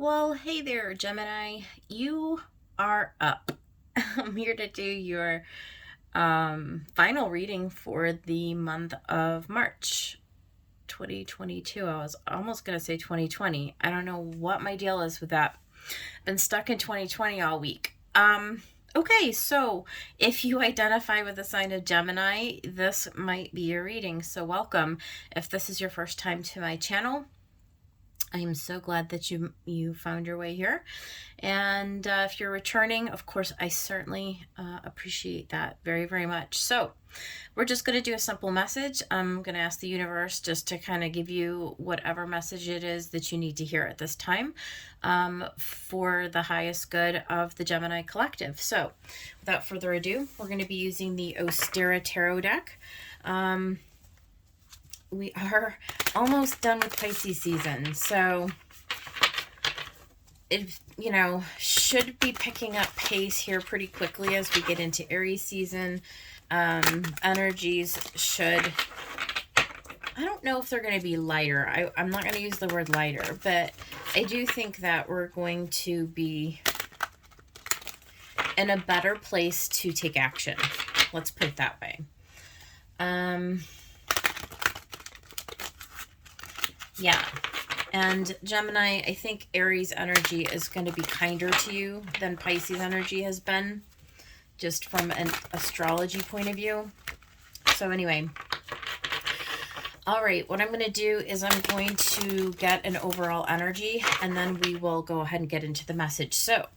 Well, hey there, Gemini. You are up. I'm here to do your final reading for the month of March 2022. I was almost going to say 2020. I don't know what my deal is with that. Been stuck in 2020 all week. Okay, so if you identify with the sign of Gemini, this might be your reading. So welcome. If this is your first time to my channel, I am so glad that you found your way here. And if you're returning, of course, I certainly appreciate that very, very much. So we're just going to do a simple message. I'm going to ask the universe just to kind of give you whatever message it is that you need to hear at this time for the highest good of the Gemini collective. So without further ado, we're going to be using the Ostera Tarot deck. We are almost done with Pisces season, so it, should be picking up pace here pretty quickly as we get into Aries season. Energies should, I don't know if they're going to be lighter. I'm not going to use the word lighter, but I do think that we're going to be in a better place to take action. Let's put it that way. Yeah. And Gemini, I think Aries energy is going to be kinder to you than Pisces energy has been, just from an astrology point of view. So anyway, all right, what I'm going to do is I'm going to get an overall energy, and then we will go ahead and get into the message. So,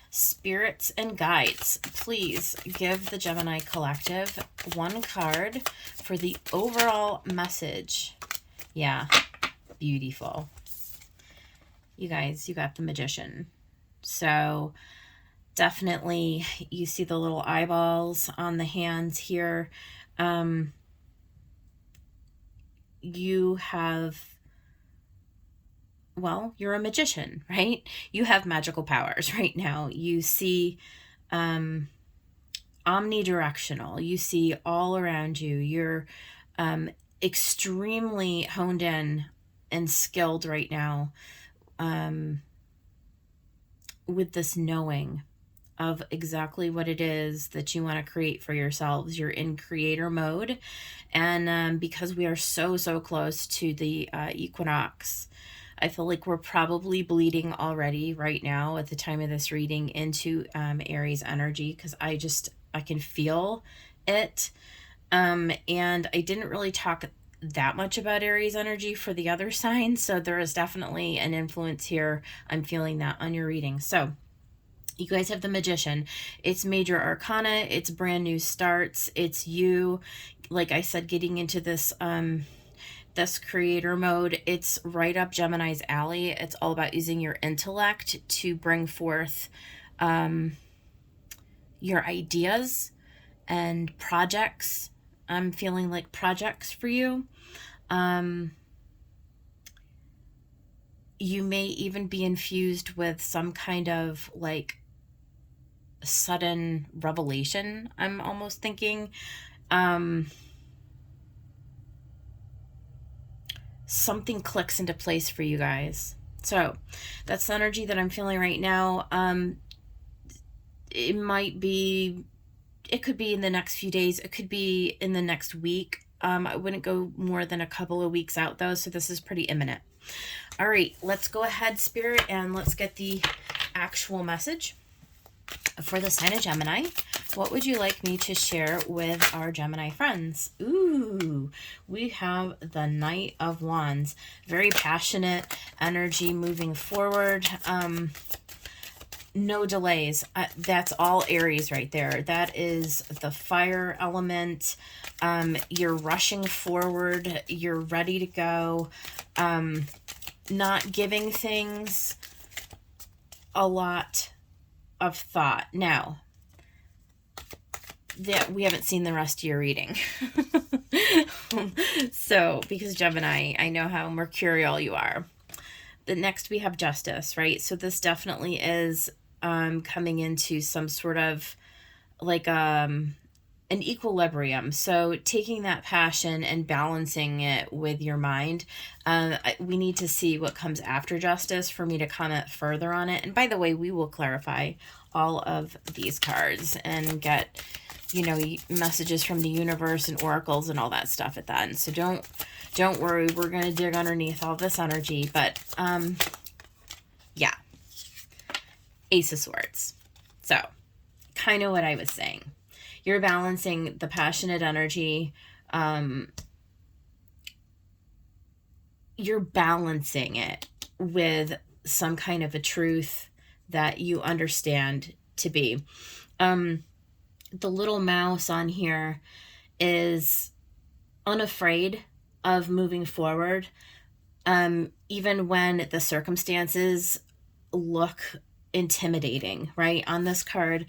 spirits and guides, please give the Gemini collective one card for the overall message. Yeah. Beautiful. You guys, you got the Magician. So definitely you see the little eyeballs on the hands here. You have, well, you're a magician, right? You have magical powers right now. You see omnidirectional. You see all around you. You're extremely honed in and skilled right now with this knowing of exactly what it is that you want to create for yourselves. You're in creator mode, and because we are so close to the equinox, I feel like we're probably bleeding already right now at the time of this reading into Aries energy, because I can feel it. And I didn't really talk that much about Aries energy for the other signs, so there is definitely an influence here. I'm feeling that on your reading. So you guys have the Magician. It's major arcana. It's brand new starts. It's you, like I said, getting into this this creator mode. It's right up Gemini's alley. It's all about using your intellect to bring forth your ideas and projects. I'm feeling like projects for you. You may even be infused with some kind of like sudden revelation, I'm almost thinking. Something clicks into place for you guys. So that's the energy that I'm feeling right now. It could be in the next few days. It could be in the next week. I wouldn't go more than a couple of weeks out though, so this is pretty imminent. All right, let's go ahead, Spirit, and let's get the actual message for the sign of Gemini. What would you like me to share with our Gemini friends? Ooh, we have the Knight of Wands. Very passionate energy moving forward. No delays. That's all Aries right there. That is the fire element. You're rushing forward. You're ready to go. Not giving things a lot of thought. Now, that we haven't seen the rest of your reading. So, because Gemini, I know how mercurial you are. The next we have Justice, right? So this definitely is coming into some sort of like an equilibrium. So taking that passion and balancing it with your mind. We need to see what comes after justice for me to comment further on it. And by the way, we will clarify all of these cards and get, you know, messages from the universe and oracles and all that stuff at the end. So don't worry, we're going to dig underneath all this energy. But yeah, Ace of Swords. So kind of what I was saying. You're balancing the passionate energy. You're balancing it with some kind of a truth that you understand to be. The little mouse on here is unafraid of moving forward, even when the circumstances look intimidating, right? On this card,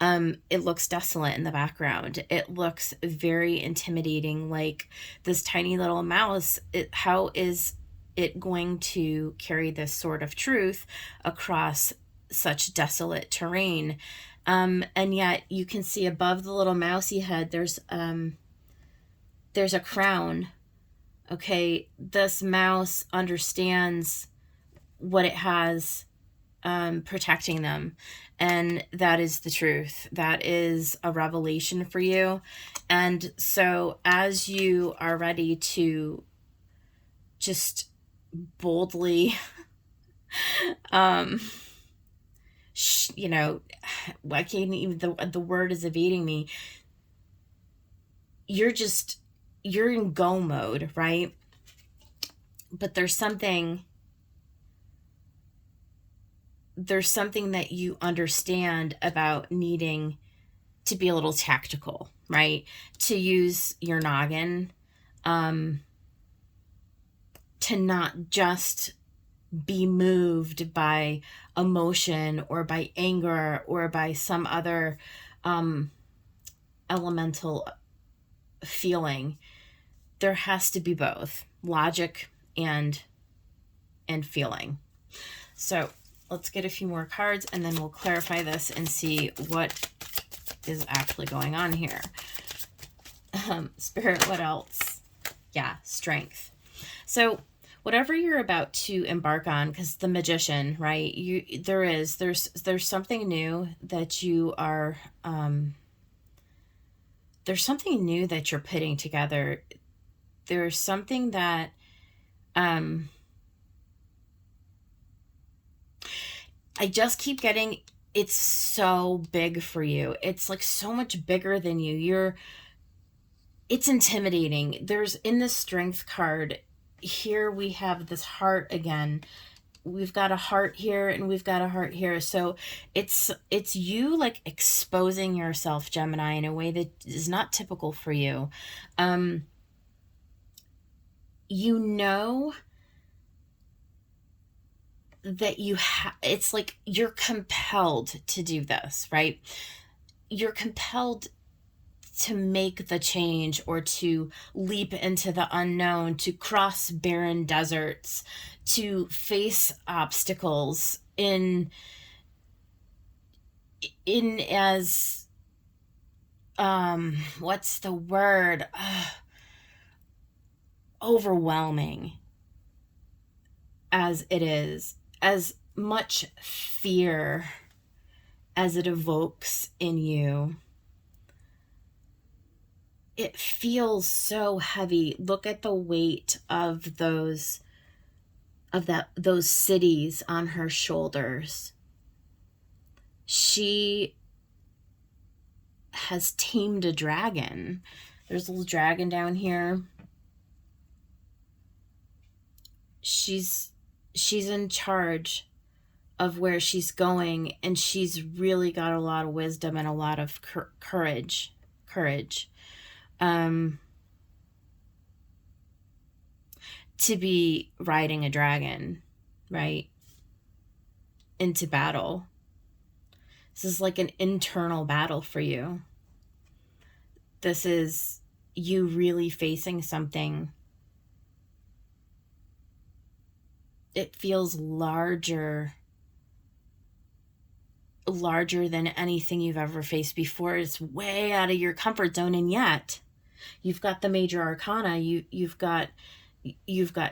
it looks desolate in the background. It looks very intimidating, like this tiny little mouse. How is it going to carry this sort of truth across such desolate terrain? And yet you can see above the little mousy head, there's a crown. Okay, this mouse understands what it has protecting them, and that is the truth. That is a revelation for you. And so as you are ready to just boldly you know, I can't even, the word is evading me. You're in go mode, right? But there's something that you understand about needing to be a little tactical, right? To use your noggin, to not just be moved by emotion or by anger or by some other elemental feeling. There has to be both logic and feeling. So let's get a few more cards and then we'll clarify this and see what is actually going on here. Spirit, what else? Yeah, strength. So whatever you're about to embark on, because the Magician, right? There's something new that you are, there's something new that you're putting together. There's something that, I just keep getting, it's so big for you. It's like so much bigger than you. It's intimidating. There's, in this strength card, here we have this heart again. We've got a heart here and we've got a heart here. So it's you like exposing yourself, Gemini, in a way that is not typical for you. You know that it's like you're compelled to do this, right? You're compelled to make the change or to leap into the unknown, to cross barren deserts, to face obstacles in as what's the word? Overwhelming as it is, as much fear as it evokes in you. It feels so heavy. Look at the weight of those cities on her shoulders. She has tamed a dragon. There's a little dragon down here. She's in charge of where she's going, and she's really got a lot of wisdom and a lot of courage. To be riding a dragon, right, into battle. This is like an internal battle for you. This is you really facing something. It feels larger larger than anything you've ever faced before. It's way out of your comfort zone, and yet you've got the major arcana. You've got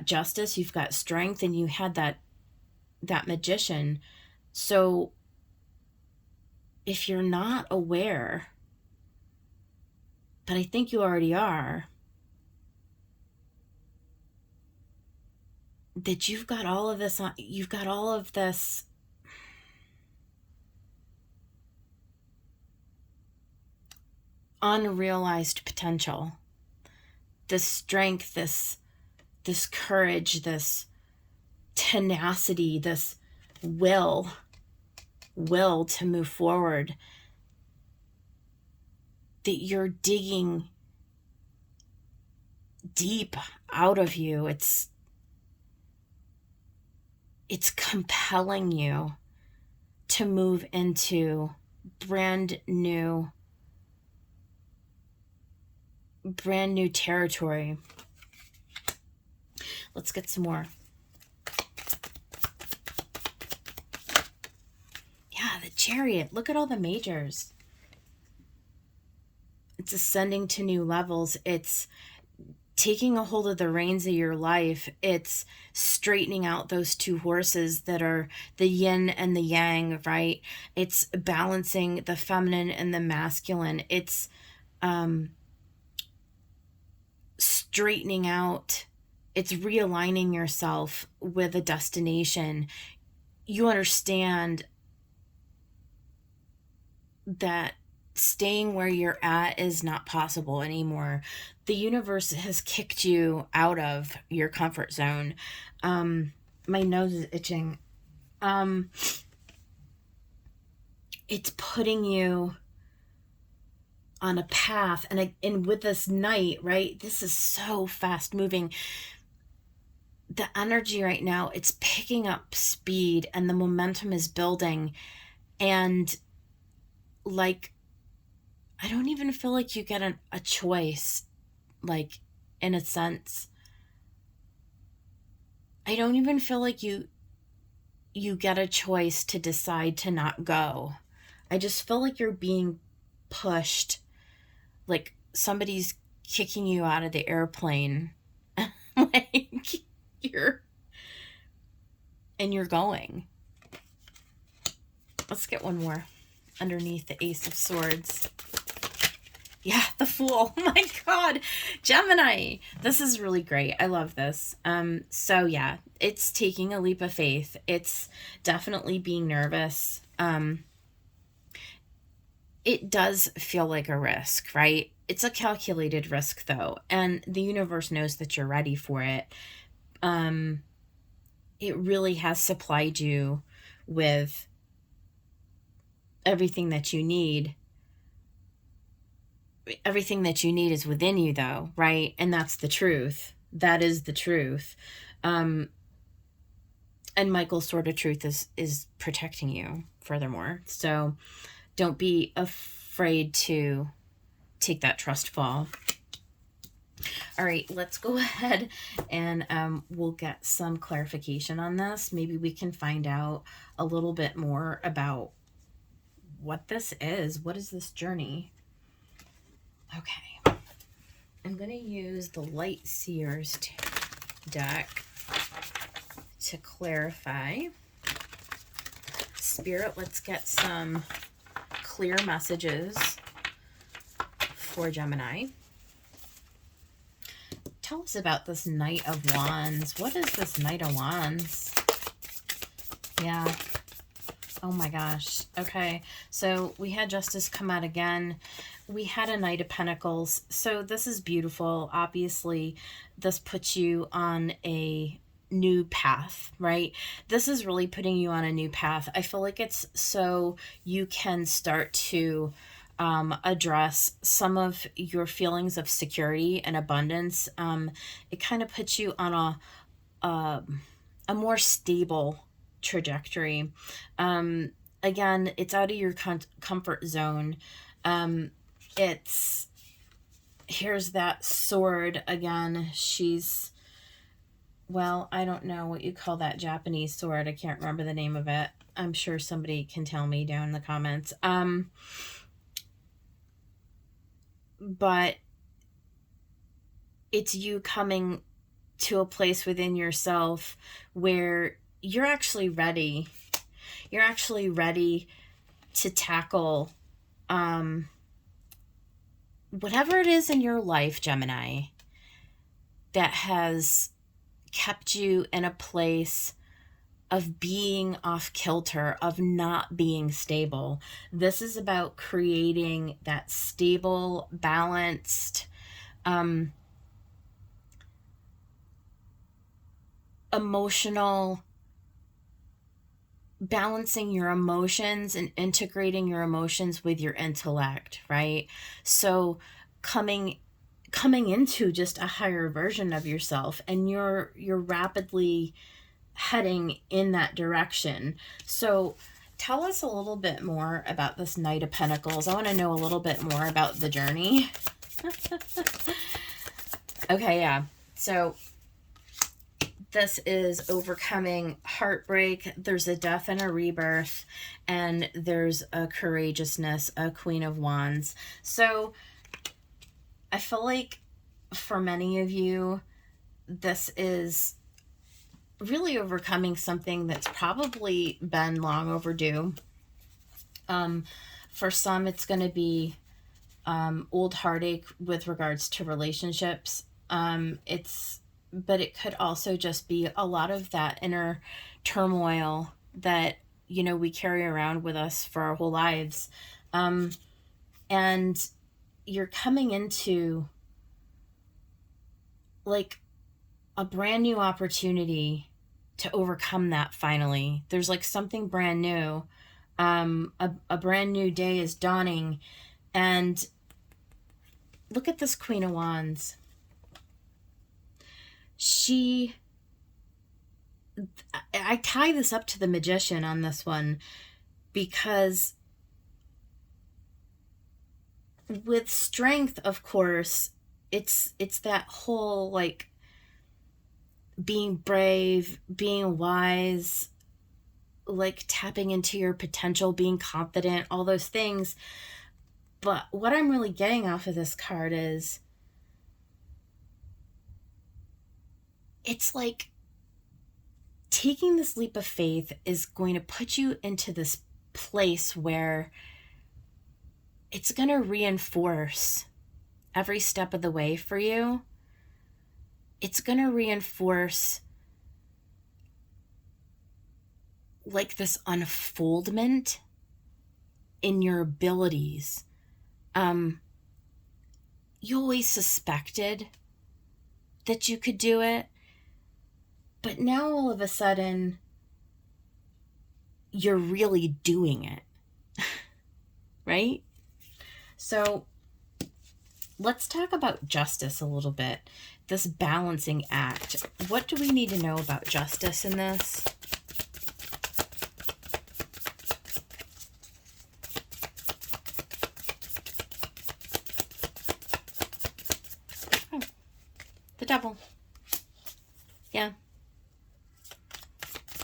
justice, you've got strength, and you had that magician. So if you're not aware, but I think you already are, that you've got all of this unrealized potential, this strength, this courage, this tenacity, this will to move forward, that you're digging deep out of you. It's compelling you to move into brand new territory. Let's get some more. Yeah, the Chariot. Look at all the majors. It's ascending to new levels. It's taking a hold of the reins of your life. It's straightening out those two horses that are the yin and the yang, right? It's balancing the feminine and the masculine. It's straightening out. It's realigning yourself with a destination. You understand that staying where you're at is not possible anymore. The universe has kicked you out of your comfort zone. My nose is itching. It's putting you on a path, and with this Knight, right? This is so fast moving. The energy right now, it's picking up speed, and the momentum is building, and like, I don't even feel like you get a choice, like, in a sense. I don't even feel like you get a choice to decide to not go. I just feel like you're being pushed, like somebody's kicking you out of the airplane. Like, you're going. Let's get one more underneath the Ace of Swords. Yeah, the Fool. Oh my God. Gemini. This is really great. I love this. So yeah, it's taking a leap of faith. It's definitely being nervous. It does feel like a risk, right? It's a calculated risk though, and the universe knows that you're ready for it. It really has supplied you with everything that you need. Everything that you need is within you though, right? And that's the truth. That is the truth. And Michael's sword of truth is protecting you furthermore. So don't be afraid to take that trust fall. All right, let's go ahead and we'll get some clarification on this. Maybe we can find out a little bit more about what this is. What is this journey? Okay, I'm going to use the Light Seers deck to clarify. Spirit, let's get some clear messages for Gemini. Tell us about this Knight of Wands. What is this Knight of Wands? Yeah. Oh my gosh. Okay. So we had Justice come out again. We had a Knight of Pentacles. So this is beautiful. Obviously, this puts you on a new path, right? This is really putting you on a new path. I feel like it's so you can start to address some of your feelings of security and abundance. It kind of puts you on a more stable trajectory. Again, it's out of your comfort zone. Here's that sword again. She's well, I don't know what you call that Japanese sword. I can't remember the name of it. I'm sure somebody can tell me down in the comments. But it's you coming to a place within yourself where you're actually ready. You're actually ready to tackle whatever it is in your life, Gemini, that has kept you in a place of being off kilter, of not being stable. This is about creating that stable, balanced, emotional, balancing your emotions and integrating your emotions with your intellect, right? So coming into just a higher version of yourself, and you're rapidly heading in that direction. So tell us a little bit more about this Knight of Pentacles. I want to know a little bit more about the journey. Okay, yeah. So this is overcoming heartbreak. There's a death and a rebirth, and there's a courageousness, a Queen of Wands. So I feel like for many of you, this is really overcoming something that's probably been long overdue. For some, it's going to be old heartache with regards to relationships. But it could also just be a lot of that inner turmoil that, you know, we carry around with us for our whole lives. And you're coming into like a brand new opportunity to overcome that finally. There's like something brand new. A brand new day is dawning. And look at this Queen of Wands. I tie this up to the Magician on this one, because with strength, of course, it's that whole like being brave, being wise, like tapping into your potential, being confident, all those things. But what I'm really getting off of this card is it's like taking this leap of faith is going to put you into this place where it's going to reinforce every step of the way for you. It's going to reinforce like this unfoldment in your abilities. You always suspected that you could do it, but now all of a sudden you're really doing it. Right? So let's talk about justice a little bit. This balancing act. What do we need to know about justice in this? Oh, the Devil. Yeah.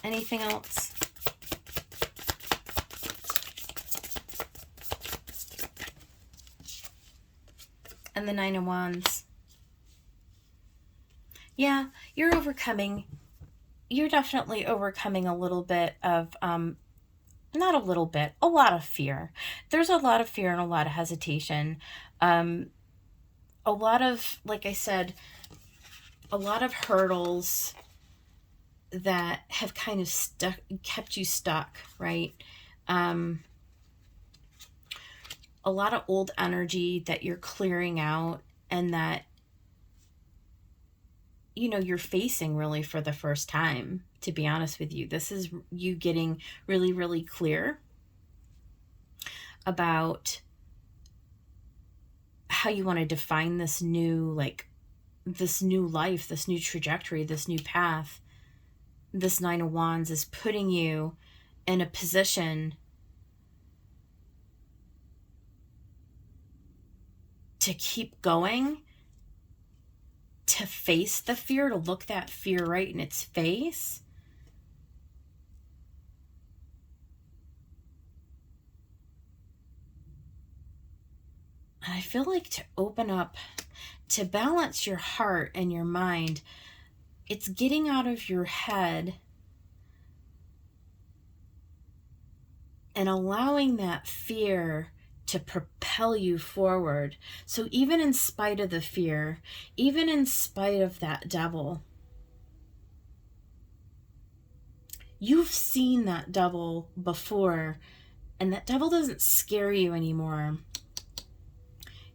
Anything else? And the Nine of Wands. Yeah, you're definitely overcoming a little bit of, not a little bit, a lot of fear. There's a lot of fear and a lot of hesitation. A lot of, like I said, a lot of hurdles that have kind of kept you stuck, right? A lot of old energy that you're clearing out, and that, you know, you're facing really for the first time, to be honest with you. This is you getting really, really clear about how you want to define this new, like, this new life, this new trajectory, this new path. This Nine of Wands is putting you in a position to keep going, to face the fear, to look that fear right in its face. And I feel like to open up, to balance your heart and your mind, it's getting out of your head and allowing that fear to propel you forward. So even in spite of the fear, even in spite of that devil, you've seen that devil before, and that devil doesn't scare you anymore.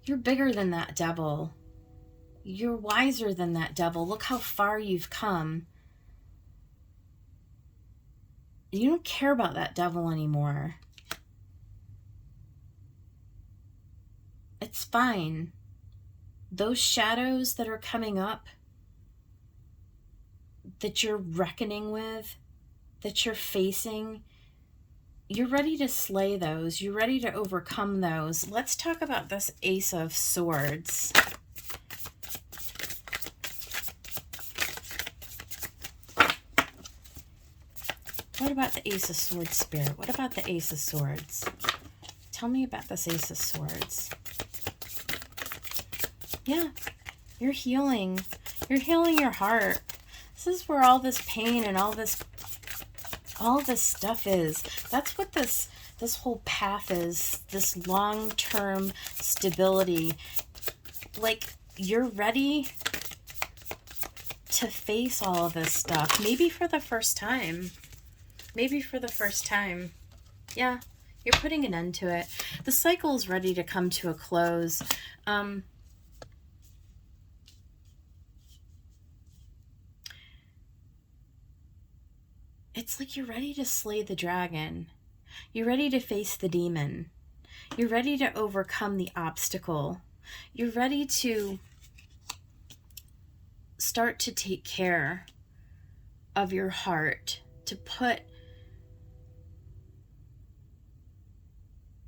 You're bigger than that devil. You're wiser than that devil. Look how far you've come. You don't care about that devil anymore. It's fine. Those shadows that are coming up, that you're reckoning with, that you're facing, you're ready to slay those. You're ready to overcome those. Let's talk about this Ace of Swords. What about the Ace of Swords, Spirit? What about the Ace of Swords? Tell me about this Ace of Swords. Yeah, you're healing. You're healing your heart. This is where all this pain and all this stuff is. That's what this whole path is. This long-term stability. Like, you're ready to face all of this stuff. Maybe for the first time. Maybe for the first time. Yeah, you're putting an end to it. The cycle is ready to come to a close. It's like you're ready to slay the dragon. You're ready to face the demon. You're ready to overcome the obstacle. You're ready to start to take care of your heart, to put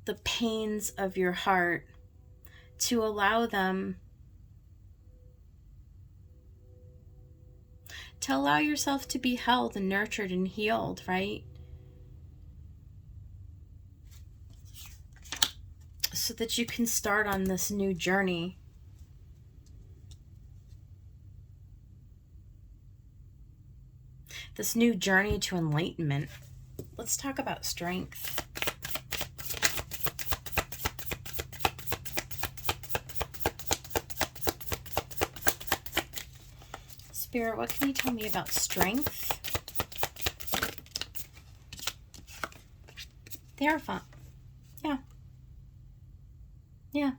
the pains of your heart, to allow them, to allow yourself to be held and nurtured and healed, right? So that you can start on this new journey. This new journey to enlightenment. Let's talk about strength. Spirit, what can you tell me about strength? They are fun. Yeah. Yeah.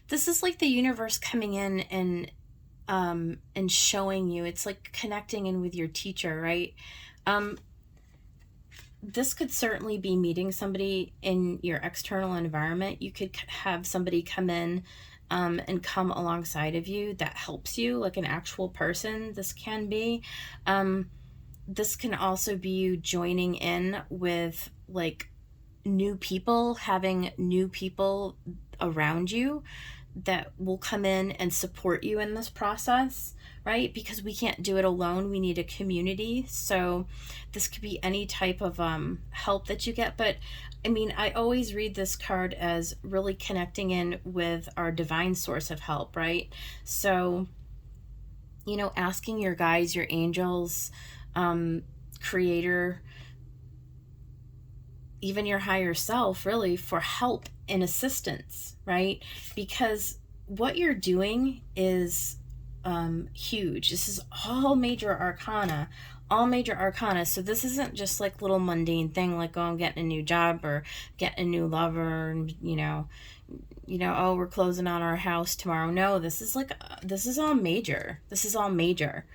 This is like the universe coming in and showing you. It's like connecting in with your teacher, right? This could certainly be meeting somebody in your external environment. You could have somebody come in and come alongside of you that helps you, like an actual person. This can be. This can also be you joining in with like new people, having new people around you that will come in and support you in this process, right? Because we can't do it alone. We need a community. So this could be any type of help that you get. But I mean, I always read this card as really connecting in with our divine source of help, right? So, you know, asking your guides, your angels, creator, even your higher self, really, for help and assistance, right? Because what you're doing is huge. This is all major arcana, So this isn't just like little mundane thing like, oh, I'm getting a new job or getting a new lover, and you know, oh, we're closing on our house tomorrow. No, this is all major. This is all major.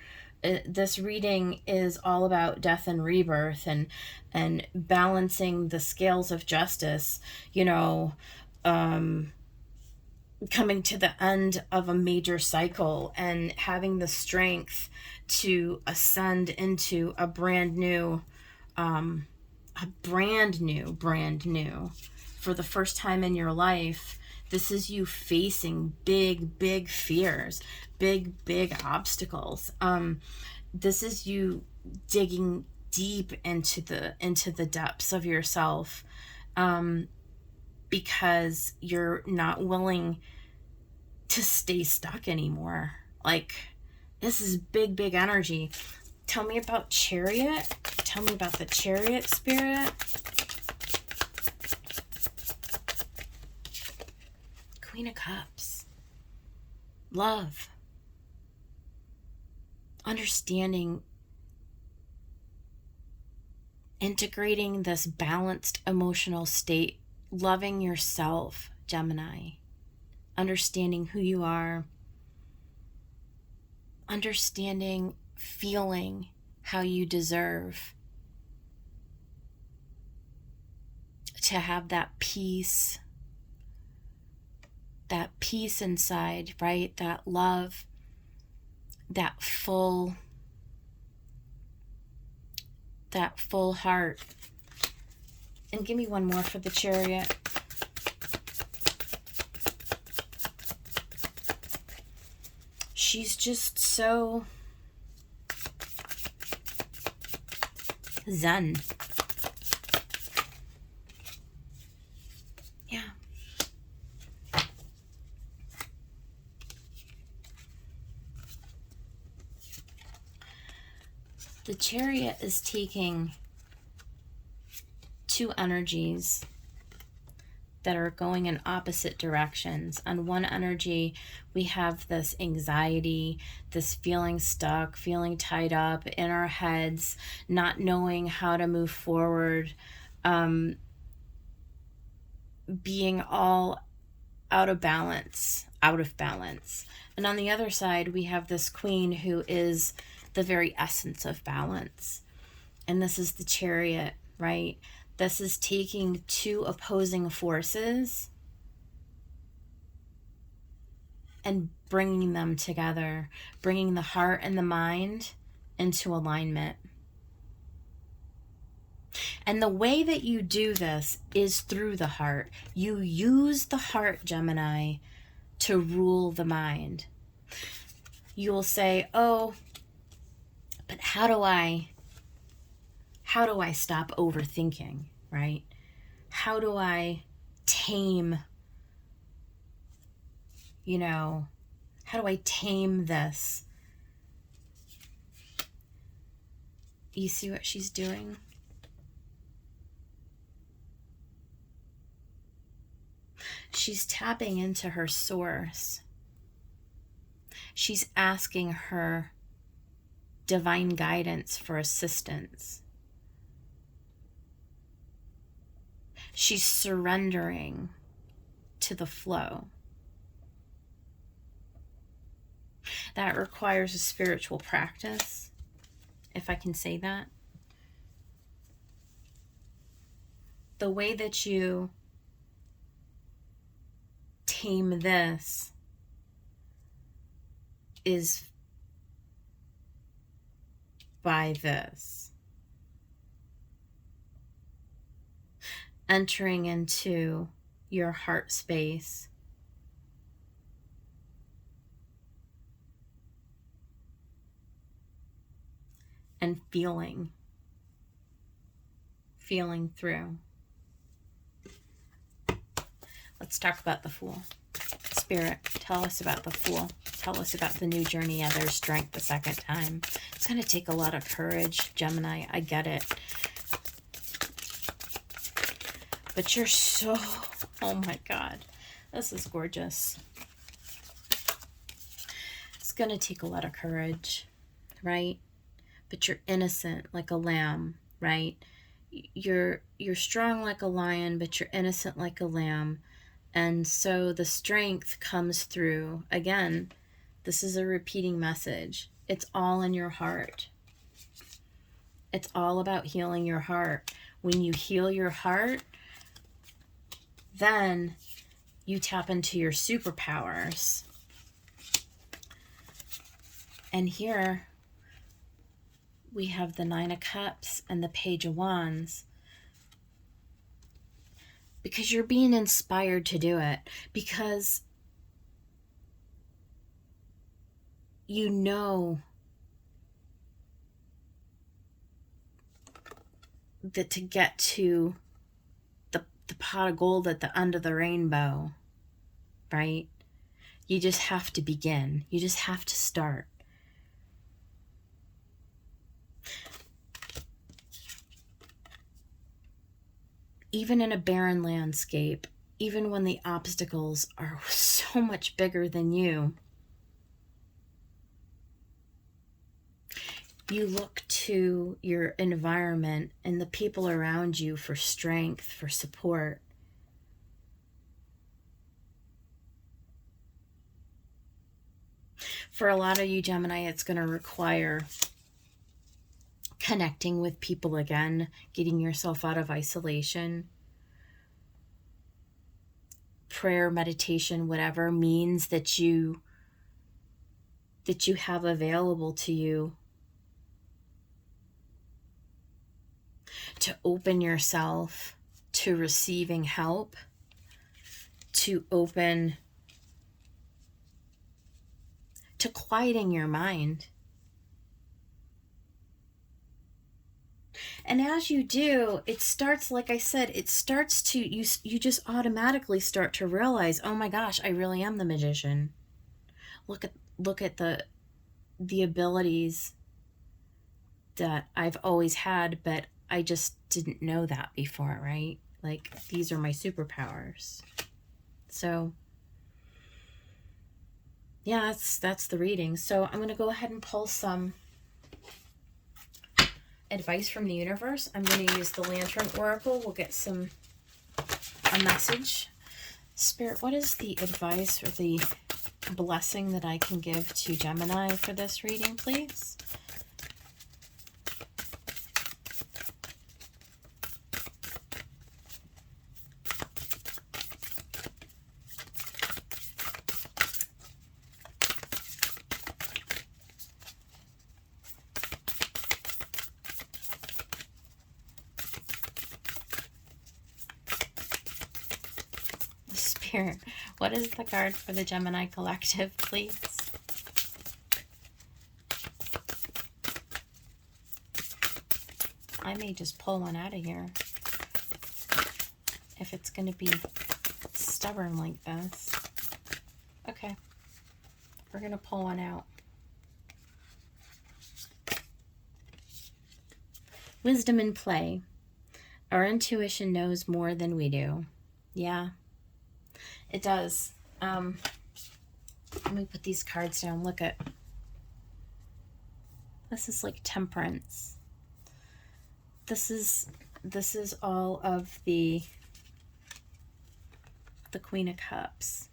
This reading is all about death and rebirth and balancing the scales of justice, you know, coming to the end of a major cycle and having the strength to ascend into a brand new a brand new, for the first time in your life. This is you facing big fears, big obstacles. This is you digging deep into the depths of yourself, because you're not willing to stay stuck anymore. Like, this is big energy. Tell me about Chariot. Tell me about the Chariot spirit. Queen of Cups. Love. Understanding. Integrating this balanced emotional state. Loving yourself, Gemini. Understanding who you are. Understanding, feeling how you deserve to have that peace inside, right? That love, that full heart. And give me one more for the Chariot. She's just so zen. Yeah. The Chariot is taking two energies that are going in opposite directions. On one energy, we have this anxiety, this feeling stuck, feeling tied up in our heads, not knowing how to move forward, being all out of balance. And on the other side, we have this Queen who is the very essence of balance. And this is the Chariot, right? This is taking two opposing forces and bringing them together, bringing the heart and the mind into alignment. And the way that you do this is through the heart. You use the heart, Gemini, to rule the mind. You will say, oh, but how do I stop overthinking, right? How do I tame, how do I tame this? You see what she's doing? She's tapping into her source. She's asking her divine guidance for assistance. She's surrendering to the flow. That requires a spiritual practice, if I can say that. The way that you tame this is by this. Entering into your heart space. And feeling through. Let's talk about the Fool. Spirit, tell us about the Fool. Tell us about the new journey, other strength the second time. It's going to take a lot of courage, Gemini. I get it. But you're so... Oh my God. This is gorgeous. It's going to take a lot of courage, right? But you're innocent like a lamb, right? You're strong like a lion, but you're innocent like a lamb. And so the strength comes through. Again, this is a repeating message. It's all in your heart. It's all about healing your heart. When you heal your heart, then you tap into your superpowers. And here we have the Nine of Cups and the Page of Wands. because you're being inspired to do it, because you know that to get to the pot of gold at the end of the rainbow, right? You just have to begin. You just have to start. Even in a barren landscape, even when the obstacles are so much bigger than you, you look to your environment and the people around you for strength, for support. For a lot of you, Gemini, it's going to require connecting with people again, getting yourself out of isolation. Prayer, meditation, whatever means that you have available to you to open yourself to receiving help, to open to quieting your mind. And as you do, it starts, like I said, it starts to, you just automatically start to realize, oh my gosh, I really am the magician. Look at the abilities that I've always had, but I just didn't know that before, right? Like, these are my superpowers. So yeah, that's the reading. So I'm going to go ahead and pull some advice from the universe. I'm going to use the Lantern Oracle. We'll get a message. Spirit, what is the advice or the blessing that I can give to Gemini for this reading, please? Spirit, what is the card for the Gemini collective, please? I may just pull one out of here if it's going to be stubborn like this. Okay, we're going to pull one out. Wisdom in play. Our intuition knows more than we do. Yeah, it does. Let me put these cards down. Look at this. Is like Temperance. This is all of the Queen of Cups,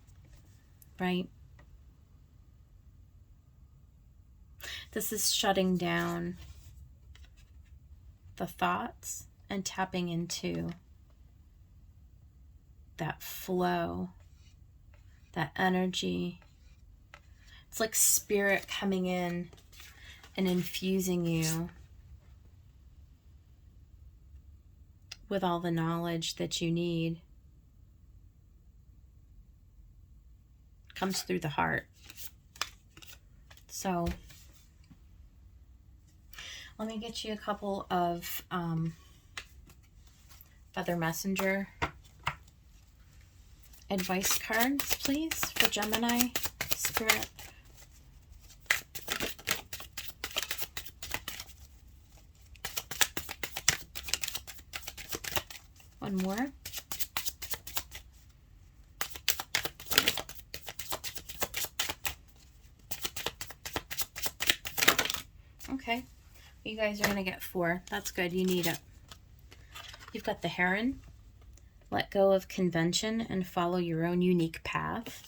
right? This is shutting down the thoughts and tapping into that flow, that energy. It's like spirit coming in and infusing you with all the knowledge that you need. It comes through the heart. So let me get you a couple of Feather Messenger advice cards, please, for Gemini, Spirit. One more. Okay. You guys are going to get 4. That's good. You need it. You've got the Heron. Let go of convention and follow your own unique path.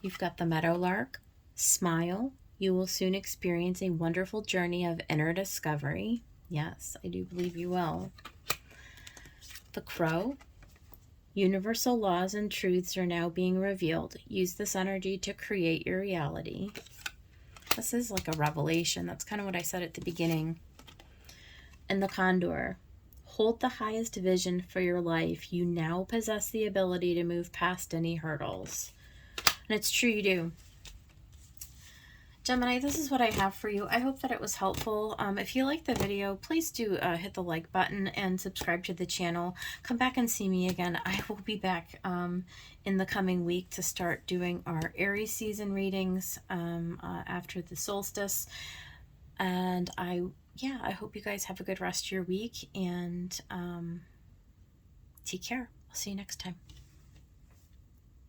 You've got the Meadowlark. Smile. You will soon experience a wonderful journey of inner discovery. Yes, I do believe you will. The Crow. Universal laws and truths are now being revealed. Use this energy to create your reality. This is like a revelation. That's kind of what I said at the beginning. And the Condor. hold the highest vision for your life. You now possess the ability to move past any hurdles. And it's true, you do. Gemini, this is what I have for you. I hope that it was helpful. If you liked the video, please do hit the like button and subscribe to the channel. Come back and see me again. I will be back in the coming week to start doing our Aries season readings after the solstice. And I hope you guys have a good rest of your week, and take care. I'll see you next time.